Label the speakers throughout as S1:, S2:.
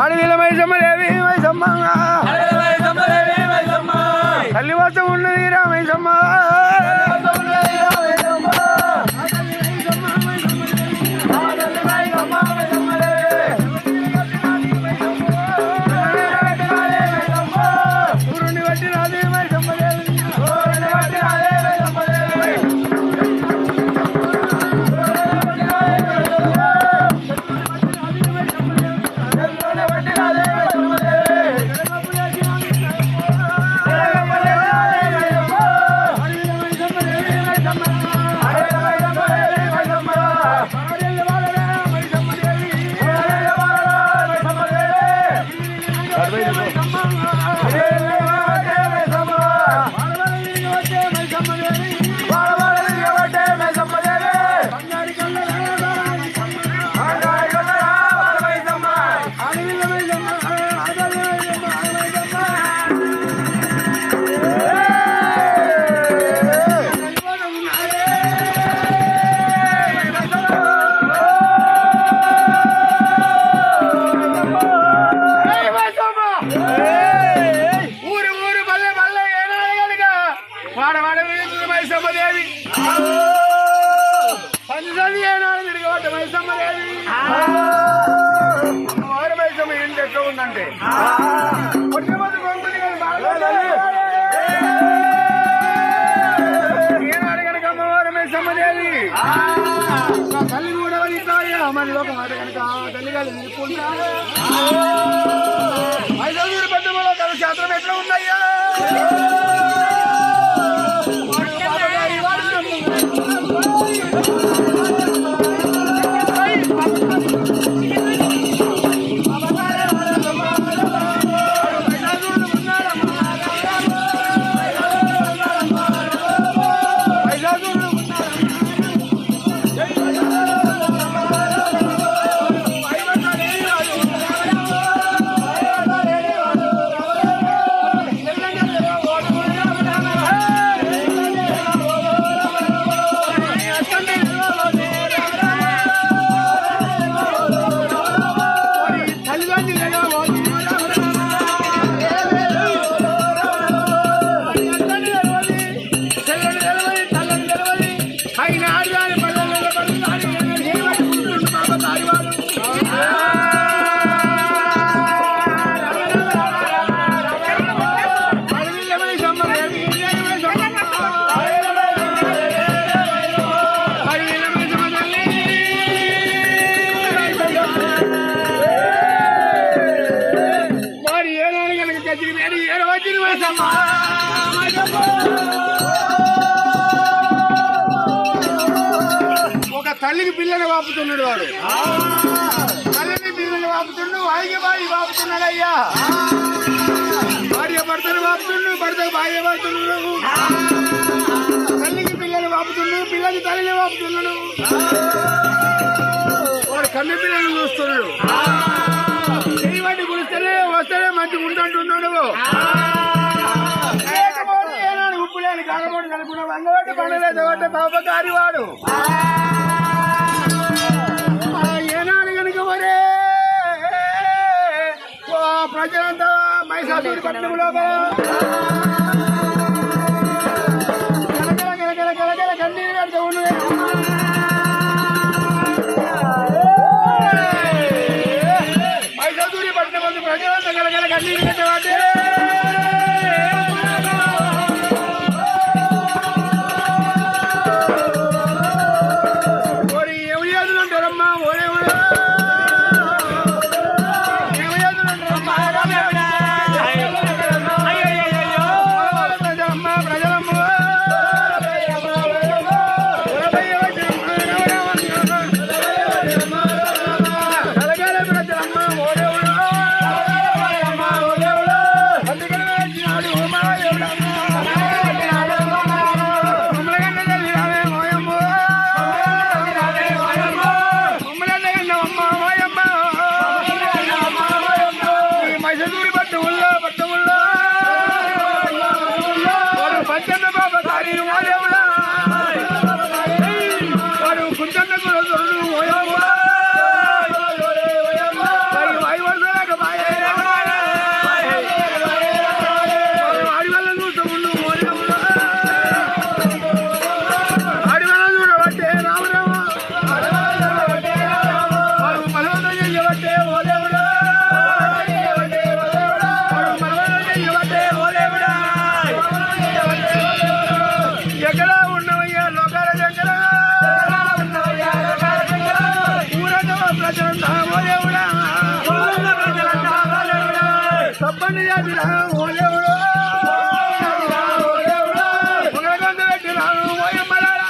S1: అడవిల మైసమ్మ దేవి మైసమ్మ తల్లివాసం ఉన్నది రామైసమ్మ ఉందంటే ఏనాడు కనుక అమ్మవారు మైసమ్మదేవి తల్లి కూడా మరి ఒక మాట కనుక తల్లి గారు ఐదూరు పెద్దమలో తన శాస్త్రం ఎట్లా ఉన్నాయా ఒక తల్లికి పిల్లని వాపుతున్నాడు వాడు తల్లిని పిల్లని వాపుతుండు వాయికి బాయి వాపుతున్నాడు అయ్యా భార్య భర్తను వాపుతుండు భర్తకు భార్య వాపుతున్నాడు తల్లికి పిల్లని వాపుతుండు పిల్లకి తల్లిని వాపుతున్నాడు వాడు కన్ను పిల్లలను చూస్తున్నాడు చెయ్యి వాటి కురిస్తేనే వస్తేనే మంచిగా ఉంటుంటున్నాడు ఉప్పులేని కాలబోటు కలుపుకున్న వంగబట్టి పండలేదు అంటే పాపకారి వాడు ఏనాడు కనుక మరే ప్రజలంతా మైసాసూరి పట్టణంలో కలకల కన్నీరు పెడుతూ ఉన్నది మైసాసూరి పట్టణం మంది ప్రజలంతా కలకల కన్నీరు పెట్టవాటే ప్రజలంతా ఓ దేవుడా తప్పని జాతిరా ఓ దేవుడు పొగలగొంత పెట్టినాను ఓయమ్మలారా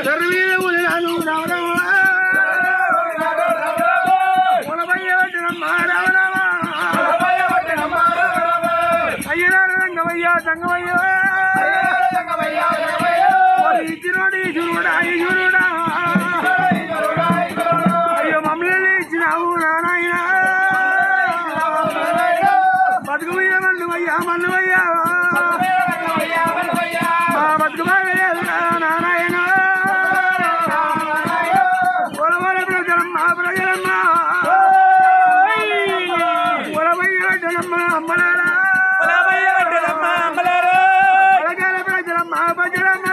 S1: చెరువీన ఉలినాను రామరామ పొలబయ్య పెట్టినమ్మా రామరామ అయ్యనారు రంగమయ్య సంగమయ్య ఇచ్చినోడు ఈశ్వరుడా ఈశ్వరుడా అయ్యో మమ్మల్ని ఇచ్చినావు నారాయణ బతుకు మీద మన్నువయ్యా మన్నువయ్యా బతుకు బాగా నారాయణ పొలవల ప్రజలమ్మ ప్రజలమ్మ పొలవయ్య ప్రజలమ్మ అమ్మలారా కలకాల ప్రజలమ్మ ప్రజలమ్మ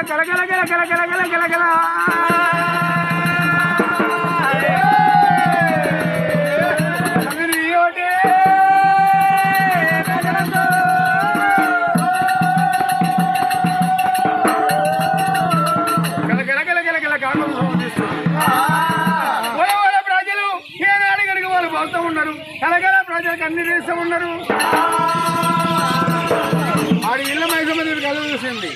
S1: కలకల కల కల కల కల కల కల ప్రజలు ఏనాడు కనుక వాళ్ళు పోతూ ఉన్నారు కలకల ప్రజలకు అన్ని చేస్తూ ఉన్నారు ఆడి ఇళ్ళ మైసమ్మ కలు చూసింది